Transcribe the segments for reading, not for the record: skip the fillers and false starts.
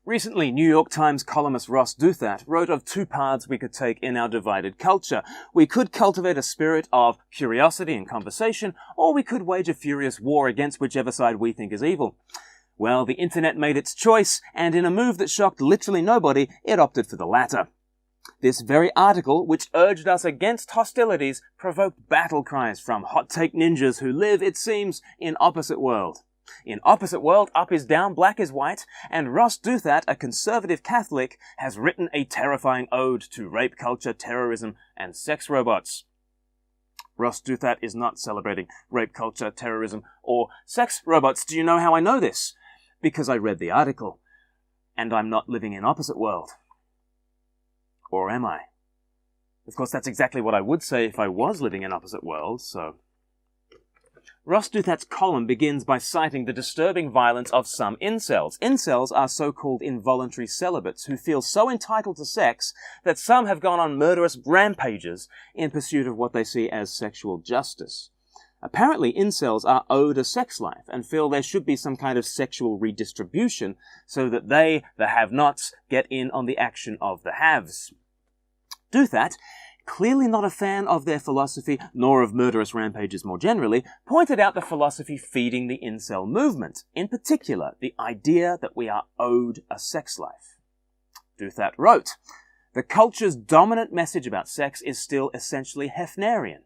Recently, New York Times columnist Ross Douthat wrote of two paths we could take in our divided culture. We could cultivate a spirit of curiosity and conversation, or we could wage a furious war against whichever side we think is evil. Well, the internet made its choice, and in a move that shocked literally nobody, it opted for the latter. This very article, which urged us against hostilities, provoked battle cries from hot-take ninjas who live, it seems, in opposite world. In opposite world, up is down, black is white, and Ross Douthat, a conservative Catholic, has written a terrifying ode to rape culture, terrorism, and sex robots. Ross Douthat is not celebrating rape culture, terrorism, or sex robots. Do you know how I know this? Because I read the article, and I'm not living in opposite world. Or am I? Of course, that's exactly what I would say if I was living in opposite worlds, so... Ross Douthat's column begins by citing the disturbing violence of some incels. Incels are so-called involuntary celibates who feel so entitled to sex that some have gone on murderous rampages in pursuit of what they see as sexual justice. Apparently, incels are owed a sex life and feel there should be some kind of sexual redistribution so that they, the have-nots, get in on the action of the haves. Douthat, clearly not a fan of their philosophy, nor of murderous rampages more generally, pointed out the philosophy feeding the incel movement, in particular, the idea that we are owed a sex life. Douthat wrote, "The culture's dominant message about sex is still essentially Hefnerian.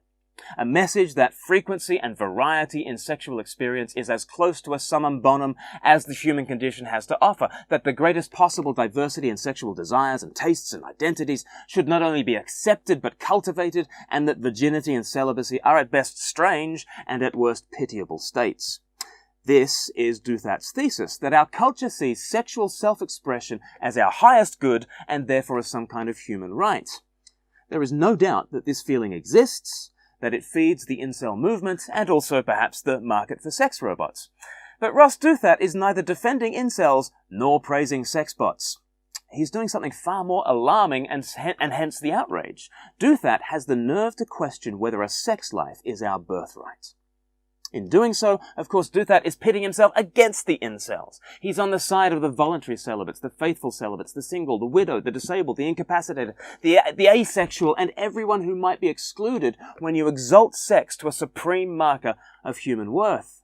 A message that frequency and variety in sexual experience is as close to a summum bonum as the human condition has to offer, that the greatest possible diversity in sexual desires and tastes and identities should not only be accepted but cultivated, and that virginity and celibacy are at best strange and at worst pitiable states." This is Douthat's thesis, that our culture sees sexual self-expression as our highest good and therefore as some kind of human right. There is no doubt that this feeling exists, that it feeds the incel movement, and also perhaps the market for sex robots. But Ross Douthat is neither defending incels nor praising sexbots. He's doing something far more alarming and hence the outrage. Douthat has the nerve to question whether a sex life is our birthright. In doing so, of course, Douthat is pitting himself against the incels. He's on the side of the voluntary celibates, the faithful celibates, the single, the widow, the disabled, the incapacitated, the asexual, and everyone who might be excluded when you exalt sex to a supreme marker of human worth.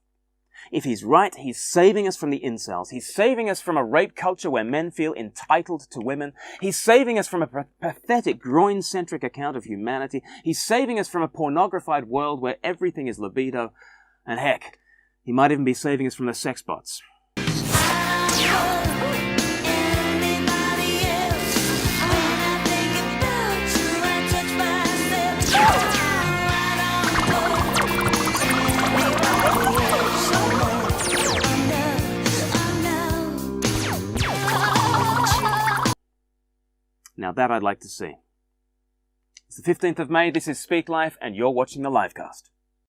If he's right, he's saving us from the incels. He's saving us from a rape culture where men feel entitled to women. He's saving us from a pathetic, groin-centric account of humanity. He's saving us from a pornographied world where everything is libido. And heck, he might even be saving us from the sexbots. Now that I'd like to see. It's the 15th of May, this is Speak Life, and you're watching the LIVEcast.